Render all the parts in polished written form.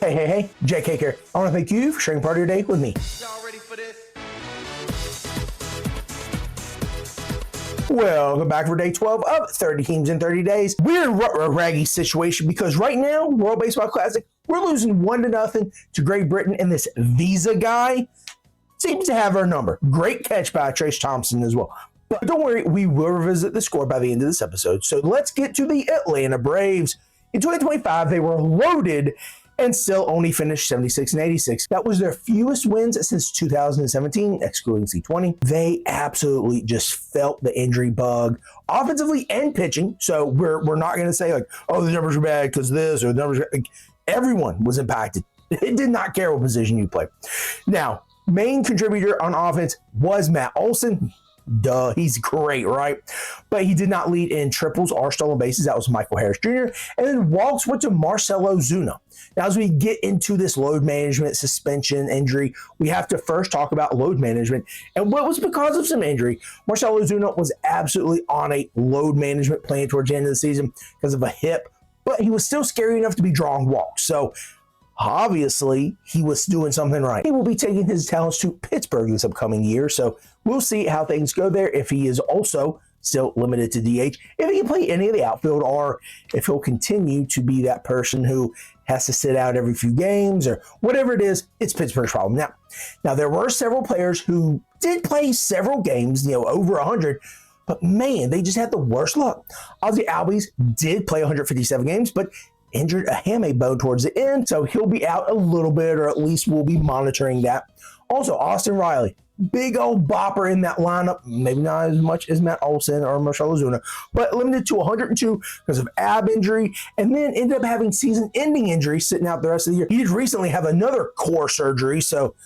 Hey, JK here. I want to thank you for sharing part of your day with me. Y'all ready for this? Welcome back for day 12 of 30 teams in 30 days. We're in a raggy situation because right now, World Baseball Classic, we're losing 1-0 to Great Britain, and this Visa guy seems to have our number. Great catch by Trace Thompson as well. But don't worry, we will revisit the score by the end of this episode. So let's get to the Atlanta Braves. In 2025, they were loaded and still only finished 76-86. That was their fewest wins since 2017, excluding C20. They absolutely just felt the injury bug, offensively and pitching. So we're not going to say like, oh, the numbers are bad because this or the numbers. Like, everyone was impacted. It did not care what position you play. Now, main contributor on offense was Matt Olson. Duh, he's great, right? But he did not lead in triples or stolen bases. That was Michael Harris Jr. And then walks went to Marcell Ozuna. Now, as we get into this load management, suspension, injury, we have to first talk about load management. And what was because of some injury, Marcell Ozuna was absolutely on a load management plan towards the end of the season because of a hip, but he was still scary enough to be drawing walks. So obviously, he was doing something right. He will be taking his talents to Pittsburgh this upcoming year, so we'll see how things go there, if he is also still limited to DH, if he can play any of the outfield, or if he'll continue to be that person who has to sit out every few games, or whatever it is, it's Pittsburgh's problem. Now there were several players who did play several games, over 100, but man, they just had the worst luck. Ozzie Albies did play 157 games, but injured a hamate bone towards the end, so he'll be out a little bit, or at least we'll be monitoring that. Also, Austin Riley, big old bopper in that lineup, maybe not as much as Matt Olson or Marcell Ozuna, but limited to 102 because of ab injury, and then ended up having season-ending injury, sitting out the rest of the year. He did recently have another core surgery, so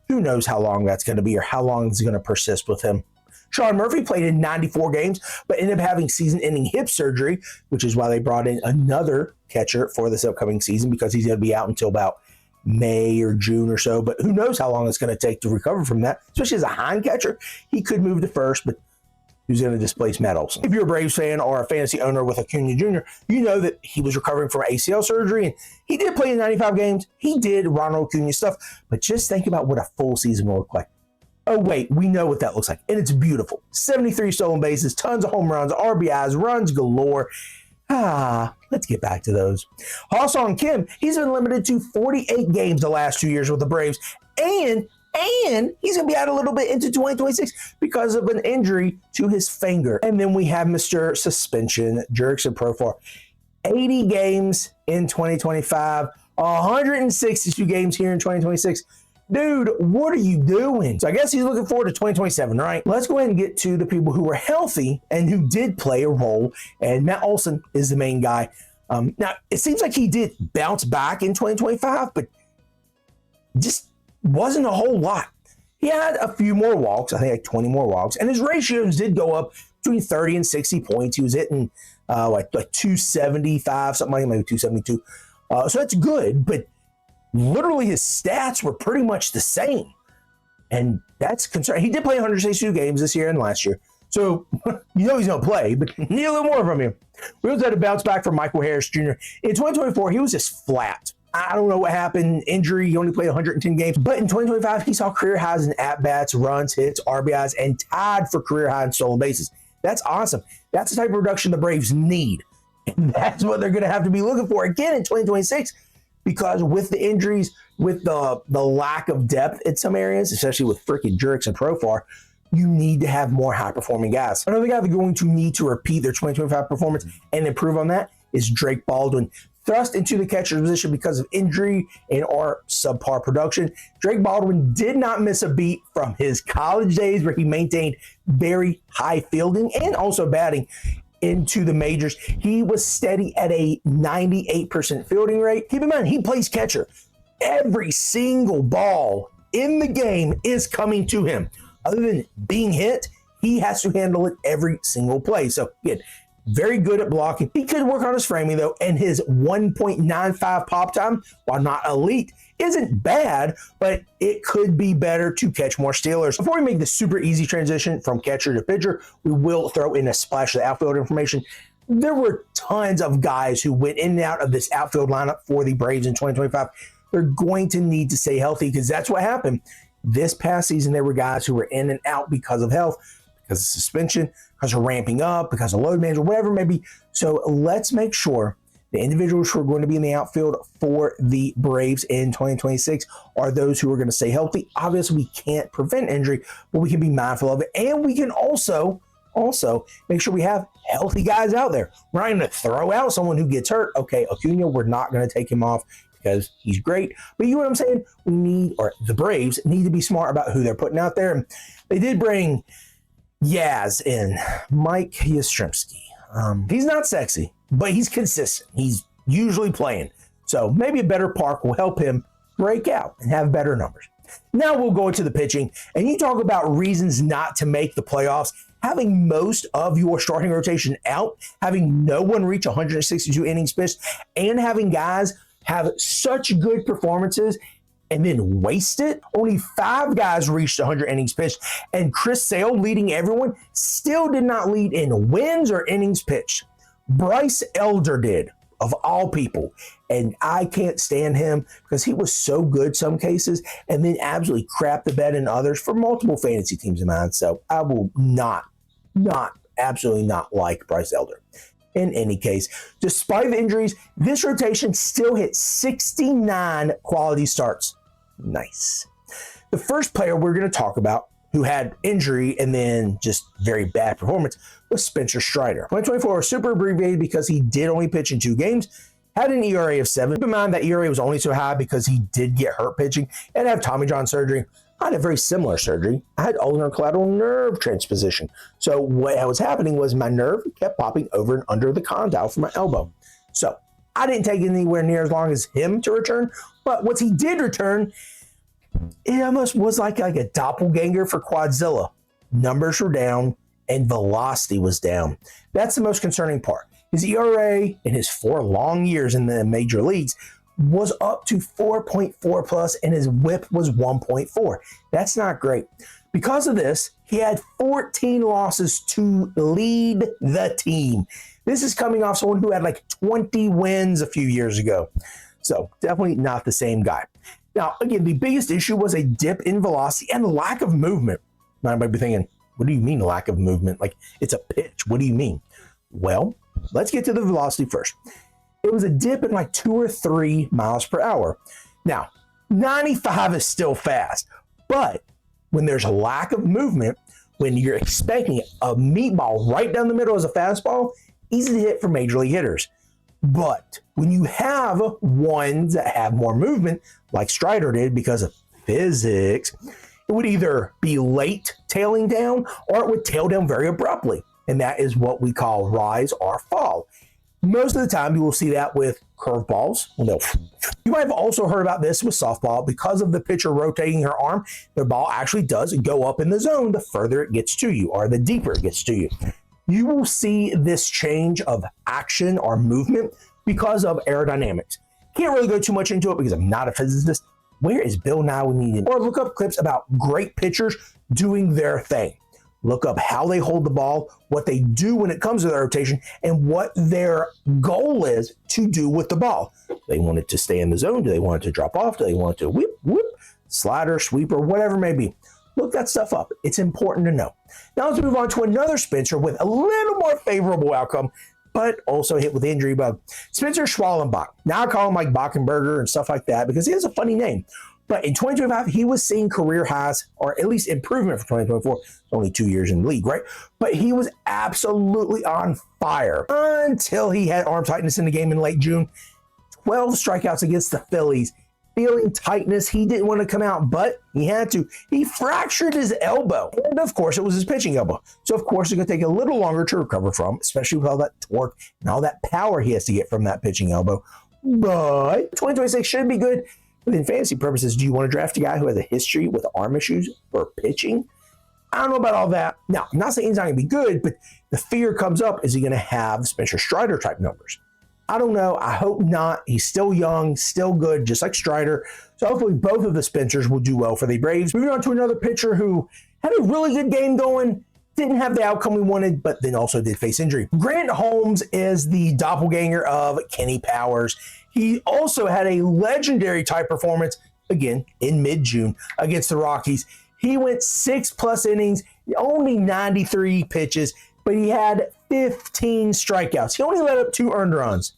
who knows how long that's going to be or how long it's going to persist with him. Sean Murphy played in 94 games, but ended up having season-ending hip surgery, which is why they brought in another catcher for this upcoming season, because he's going to be out until about May or June or so. But who knows how long it's going to take to recover from that, especially as a hind catcher. He could move to first, but who's going to displace Matt Olson? If you're a Braves fan or a fantasy owner with Acuna Jr., you know that he was recovering from ACL surgery, and he did play in 95 games. He did Ronald Acuna stuff, but just think about what a full season will look like. Oh, wait, we know what that looks like, and it's beautiful. 73 stolen bases, tons of home runs, RBIs, runs galore. Let's get back to those. Ha-Seong Kim, he's been limited to 48 games the last 2 years with the Braves, and he's going to be out a little bit into 2026 because of an injury to his finger. And then we have Mr. Suspension, Jurickson Profar. 80 games in 2025, 162 games here in 2026. Dude, what are you doing? So I guess he's looking forward to 2027, right? Let's go ahead and get to the people who were healthy and who did play a role. And Matt Olson is the main guy. Now, it seems like he did bounce back in 2025, but just wasn't a whole lot. He had a few more walks, I think like 20 more walks, and his ratios did go up between 30 and 60 points. He was hitting like 275, something like maybe 272. So that's good, but literally his stats were pretty much the same, and that's concerning. He did play 162 games this year and last year, so he's going to play, but need a little more from him. We also had a bounce back from Michael Harris Jr. In 2024, he was just flat. I don't know what happened, injury, he only played 110 games, but in 2025, he saw career highs in at-bats, runs, hits, RBIs, and tied for career high in stolen bases. That's awesome. That's the type of production the Braves need, and that's what they're going to have to be looking for again in 2026. Because with the injuries, with the lack of depth in some areas, especially with freaking Jurickson Profar, you need to have more high-performing guys. Another guy that's going to need to repeat their 2025 performance and improve on that is Drake Baldwin. Thrust into the catcher position because of injury and or subpar production. Drake Baldwin did not miss a beat from his college days, where he maintained very high fielding and also batting into the majors. He was steady at a 98% fielding rate. Keep in mind, he plays catcher. Every single ball in the game is coming to him. Other than being hit, he has to handle it every single play. So again, very good at blocking. He could work on his framing though, and his 1.95 pop time, while not elite, isn't bad, but it could be better to catch more stealers. Before we make the super easy transition from catcher to pitcher, we will throw in a splash of the outfield information. There were tons of guys who went in and out of this outfield lineup for the Braves in 2025 they're going to need to stay healthy because that's what happened. This past season, there were guys who were in and out because of health, because of suspension, because of ramping up, because of load management, whatever it may be. So let's make sure the individuals who are going to be in the outfield for the Braves in 2026 are those who are going to stay healthy. Obviously, we can't prevent injury, but we can be mindful of it. And we can also make sure we have healthy guys out there. We're not going to throw out someone who gets hurt. Okay, Acuna, we're not going to take him off because he's great. But you know what I'm saying? The Braves need to be smart about who they're putting out there. And they did bring Yaz in, Mike Yastrzemski. He's not sexy, but he's consistent. He's usually playing. So maybe a better park will help him break out and have better numbers. Now we'll go into the pitching, and you talk about reasons not to make the playoffs. Having most of your starting rotation out, having no one reach 162 innings pitched, and having guys have such good performances and then waste it. Only 5 guys reached 100 innings pitched, and Chris Sale, leading everyone, still did not lead in wins or innings pitched. Bryce Elder did, of all people, and I can't stand him because he was so good some cases and then absolutely crap the bed in others for multiple fantasy teams of mine. So I will absolutely not like Bryce Elder. In any case, despite the injuries, this rotation still hit 69 quality starts. Nice. The first player we're going to talk about who had injury and then just very bad performance was Spencer Strider. 2024 was super abbreviated because he did only pitch in 2 games, had an ERA of 7. Keep in mind that ERA was only so high because he did get hurt pitching and have Tommy John surgery. I had a very similar surgery. I had ulnar collateral nerve transposition. So what was happening was my nerve kept popping over and under the condyle from my elbow. So I didn't take it anywhere near as long as him to return. But once he did return, it almost was like a doppelganger for Quadzilla. Numbers were down and velocity was down. That's the most concerning part. His ERA in his 4 long years in the major leagues was up to 4.4 plus, and his whip was 1.4. That's not great. Because of this, he had 14 losses to lead the team. This is coming off someone who had like 20 wins a few years ago. So definitely not the same guy. Now, again, the biggest issue was a dip in velocity and lack of movement. Now, I might be thinking, what do you mean lack of movement? Like, it's a pitch. What do you mean? Well, let's get to the velocity first. It was a dip in like 2 or 3 miles per hour. Now, 95 is still fast, but when there's a lack of movement, when you're expecting a meatball right down the middle as a fastball, easy to hit for major league hitters. But when you have ones that have more movement, like Strider did because of physics, it would either be late tailing down or it would tail down very abruptly. And that is what we call rise or fall. Most of the time, you will see that with curveballs. You might have also heard about this with softball. Because of the pitcher rotating her arm, the ball actually does go up in the zone the further it gets to you or the deeper it gets to you. You will see this change of action or movement because of aerodynamics. Can't really go too much into it because I'm not a physicist. Where is Bill Nye when you need him? Or look up clips about great pitchers doing their thing. Look up how they hold the ball, what they do when it comes to their rotation, and what their goal is to do with the ball. Do they want it to stay in the zone? Do they want it to drop off? Do they want it to whip, slider, sweeper, whatever it may be? Look that stuff up. It's important to know. Now let's move on to another Spencer with a little more favorable outcome, but also hit with injury bug. Spencer Schwallenbach. Now I call him like Bachenberger and stuff like that because he has a funny name. But in 2025, he was seeing career highs, or at least improvement for 2024. It's only 2 years in the league, right? But he was absolutely on fire until he had arm tightness in the game in late June. 12 strikeouts against the Phillies. Feeling tightness, he didn't want to come out, but he had to. He fractured his elbow. And of course, it was his pitching elbow. So of course, it's going to take a little longer to recover from, especially with all that torque and all that power he has to get from that pitching elbow. But 2026 should be good. But in fantasy purposes, do you want to draft a guy who has a history with arm issues for pitching? I don't know about all that. Now, I'm not saying he's not going to be good, but the fear comes up, is he going to have Spencer Strider type numbers? I don't know. I hope not. He's still young, still good, just like Strider. So hopefully both of the Spencers will do well for the Braves. Moving on to another pitcher who had a really good game going, didn't have the outcome we wanted, but then also did face injury. Grant Holmes is the doppelganger of Kenny Powers. He also had a legendary type performance, again, in mid-June against the Rockies. He went 6+ innings, only 93 pitches, but he had 15 strikeouts. He only let up 2 earned runs.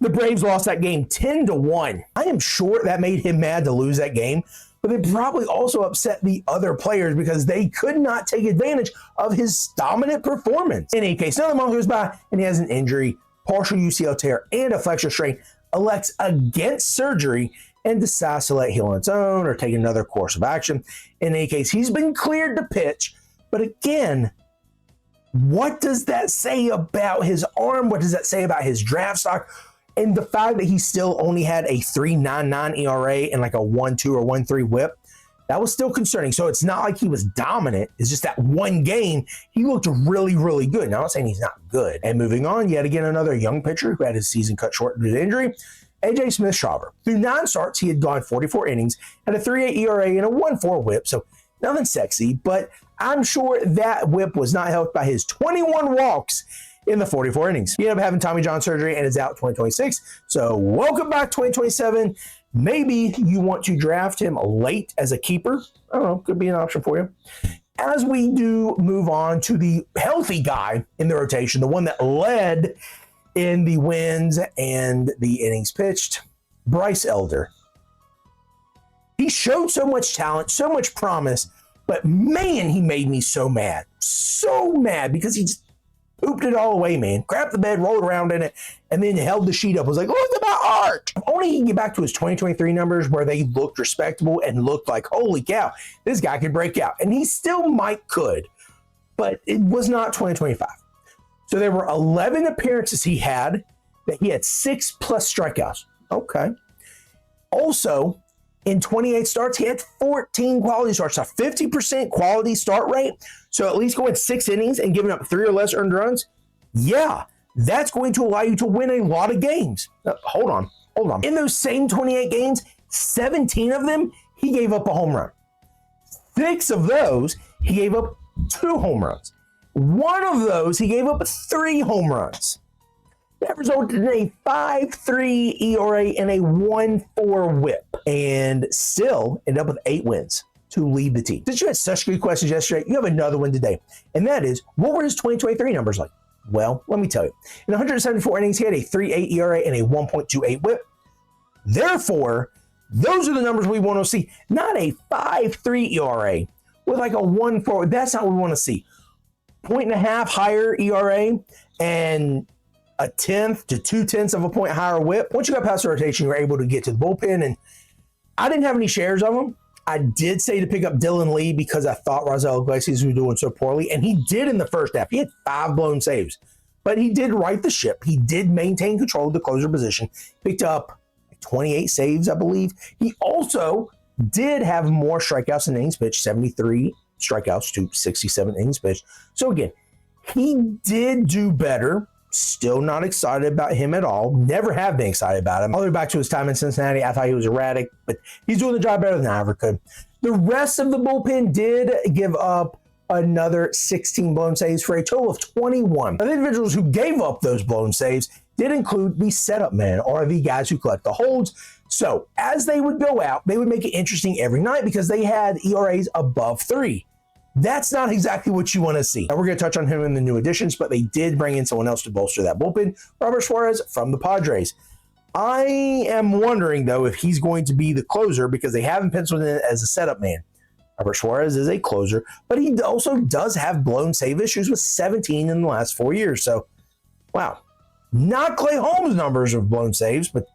The Braves lost that game 10-1. I am sure that made him mad to lose that game, but it probably also upset the other players because they could not take advantage of his dominant performance. In any case, another month goes by and he has an injury, partial UCL tear, and a flexor strain, elects against surgery, and decides to let heal on its own or take another course of action. In any case, he's been cleared to pitch, but again, what does that say about his arm? What does that say about his draft stock? And the fact that he still only had a 3.99 ERA and like a 1.2 or 1.3 whip, that was still concerning. So it's not like he was dominant. It's just that one game, he looked really, really good. Now, I'm not saying he's not good. And moving on, yet again, another young pitcher who had his season cut short due to injury, A.J. Smith-Shawver. Through 9 starts, he had gone 44 innings, had a 3.8 ERA and a 1.4 whip. So nothing sexy, but I'm sure that whip was not helped by his 21 walks in the 44 innings. He ended up having Tommy John surgery and is out 2026. So welcome back 2027. Maybe you want to draft him late as a keeper. I don't know, could be an option for you. As we do move on to the healthy guy in the rotation, the one that led in the wins and the innings pitched, Bryce Elder. He showed so much talent, so much promise, but man, he made me so mad. So mad because he just pooped it all away, man. Crapped the bed, rolled around in it, and then held the sheet up. Was like, look at my art. If only he can get back to his 2023 numbers where they looked respectable and looked like, holy cow, this guy could break out. And he still might could, but it was not 2025. So there were 11 appearances he had that he had 6+ strikeouts. Okay. Also, in 28 starts, he had 14 quality starts, a 50% quality start rate. So at least going 6 innings and giving up 3 or less earned runs. Yeah, that's going to allow you to win a lot of games. Hold on. In those same 28 games, 17 of them, he gave up a home run. 6 of those, he gave up 2 home runs. 1 of those, he gave up 3 home runs. That resulted in a 5.3 ERA and a 1.4 whip, and still ended up with 8 wins to lead the team. Since you had such good questions yesterday, you have another one today, and that is, what were his 2023 numbers like? Well, let me tell you. In 174 innings, he had a 3.8 ERA and a 1.28 whip. Therefore, those are the numbers we want to see, not a 5.3 ERA with like a 1.4. That's not what we want to see. 1.5 higher ERA and a 1/10 to 2/10 of a point higher whip. Once you got past the rotation, you were able to get to the bullpen, and I didn't have any shares of him. I did say to pick up Dylan Lee because I thought Raisel Iglesias was doing so poorly, and he did in the first half. He had 5 blown saves, but he did right the ship. He did maintain control of the closer position, picked up 28 saves, I believe. He also did have more strikeouts than innings pitched, 73 strikeouts to 67 innings pitched. So again, he did do better. Still not excited about him at all. Never have been excited about him. All the way back to his time in Cincinnati, I thought he was erratic, but he's doing the job better than I ever could. The rest of the bullpen did give up another 16 blown saves for a total of 21. Now, the individuals who gave up those blown saves did include the setup men, or the guys who collect the holds. So as they would go out, they would make it interesting every night because they had ERAs above 3. That's not exactly what you want to see. Now, we're going to touch on him in the new additions, but they did bring in someone else to bolster that bullpen, Robert Suarez from the Padres. I am wondering, though, if he's going to be the closer because they haven't penciled in as a setup man. Robert Suarez is a closer, but he also does have blown save issues with 17 in the last 4 years. So, wow. Not Clay Holmes' numbers of blown saves, but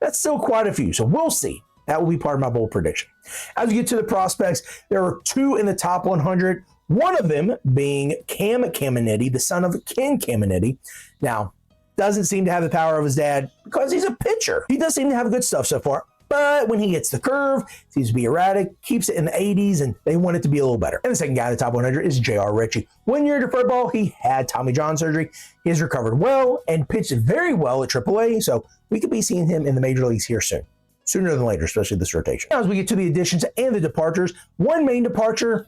that's still quite a few. So we'll see. That will be part of my bold prediction. As we get to the prospects, there are 2 in the top 100. One of them being Cam Caminiti, the son of Ken Caminiti. Now, doesn't seem to have the power of his dad because he's a pitcher. He does seem to have good stuff so far, but when he hits the curve, seems to be erratic, keeps it in the 80s, and they want it to be a little better. And the second guy in the top 100 is J.R. Ritchie. 1 year deferred ball, he had Tommy John surgery. He has recovered well and pitched very well at AAA, so we could be seeing him in the major leagues here soon. Sooner than later, especially this rotation. Now, as we get to the additions and the departures, one main departure,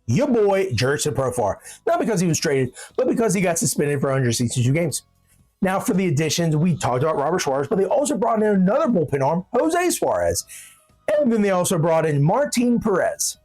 your boy, Jurickson Profar. Not because he was traded, but because he got suspended for 162 games. Now for the additions, we talked about Robert Suarez, but they also brought in another bullpen arm, Jose Suarez. And then they also brought in Martin Perez.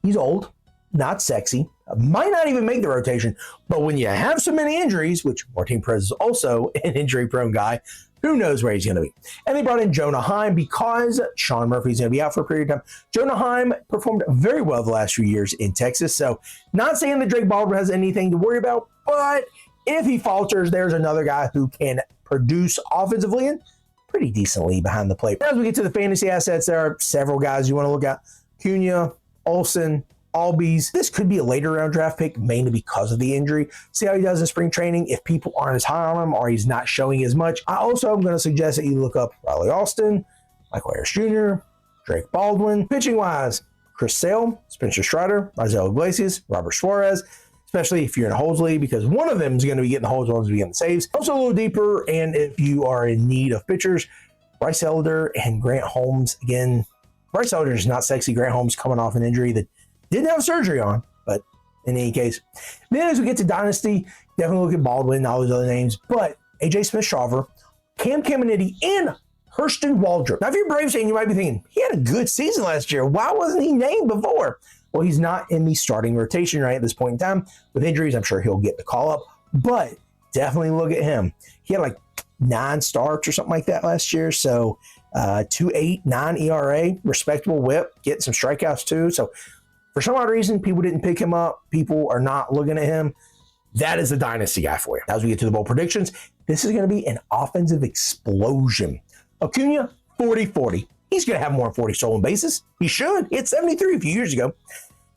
He's old, not sexy, might not even make the rotation, but when you have so many injuries, which Martin Perez is also an injury-prone guy, who knows where he's going to be. And they brought in Jonah Heim because Sean Murphy's going to be out for a period of time. Jonah Heim performed very well the last few years in Texas, so not saying that Drake Baldwin has anything to worry about, but if he falters, there's another guy who can produce offensively and pretty decently behind the plate. As we get to the fantasy assets, there are several guys you want to look at. Cunha, Olsen, Albies. This could be a later round draft pick, mainly because of the injury. See how he does in spring training. If people aren't as high on him or he's not showing as much, I also am going to suggest that you look up Riley Austin, Michael Harris Jr., Drake Baldwin. Pitching wise, Chris Sale, Spencer Strider, Raisel Iglesias, Robert Suarez, especially if you're in a holds league, because one of them is going to be getting the holds, one's going to be getting the saves. Also a little deeper, and if you are in need of pitchers, Bryce Elder and Grant Holmes. Again, Bryce Elder is not sexy. Grant Holmes coming off an injury that didn't have surgery on, but in any case. Then as we get to Dynasty, definitely look at Baldwin and all those other names, but AJ Smith-Shawver, Cam Caminiti, and Hurston Waldrop. Now, if you're a Braves fan, you might be thinking, he had a good season last year. Why wasn't he named before? Well, he's not in the starting rotation right at this point in time. With injuries, I'm sure he'll get the call up, but definitely look at him. He had like 9 starts or something like that last year, so 2.89 ERA, respectable whip, getting some strikeouts too. So for some odd reason, people didn't pick him up. People are not looking at him. That is a dynasty guy for you. As we get to the bowl predictions, this is going to be an offensive explosion. Acuna, 40-40. He's going to have more than 40 stolen bases. He should. He had 73 a few years ago.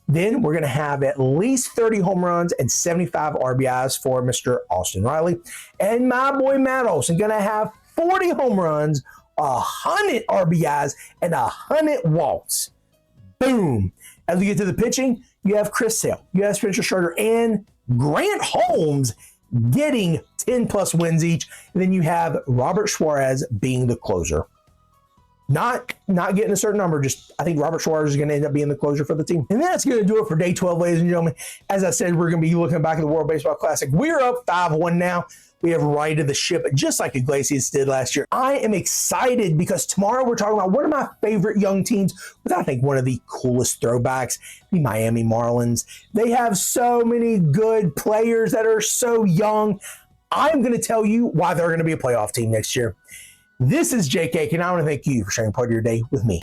Then we're going to have at least 30 home runs and 75 RBIs for Mr. Austin Riley. And my boy Matt Olson going to have 40 home runs, 100 RBIs, and 100 walks. Boom. As we get to the pitching, you have Chris Sale, you have Spencer Strider, and Grant Holmes getting 10-plus wins each. And then you have Robert Suarez being the closer. Not getting a certain number, just I think Robert Suarez is going to end up being the closer for the team. And that's going to do it for day 12, ladies and gentlemen. As I said, we're going to be looking back at the World Baseball Classic. We're up 5-1 now. We have righted the ship just like Iglesias did last year. I am excited because tomorrow we're talking about one of my favorite young teams with, I think, one of the coolest throwbacks, the Miami Marlins. They have so many good players that are so young. I'm going to tell you why they're going to be a playoff team next year. This is Jake Aiken, and I want to thank you for sharing part of your day with me.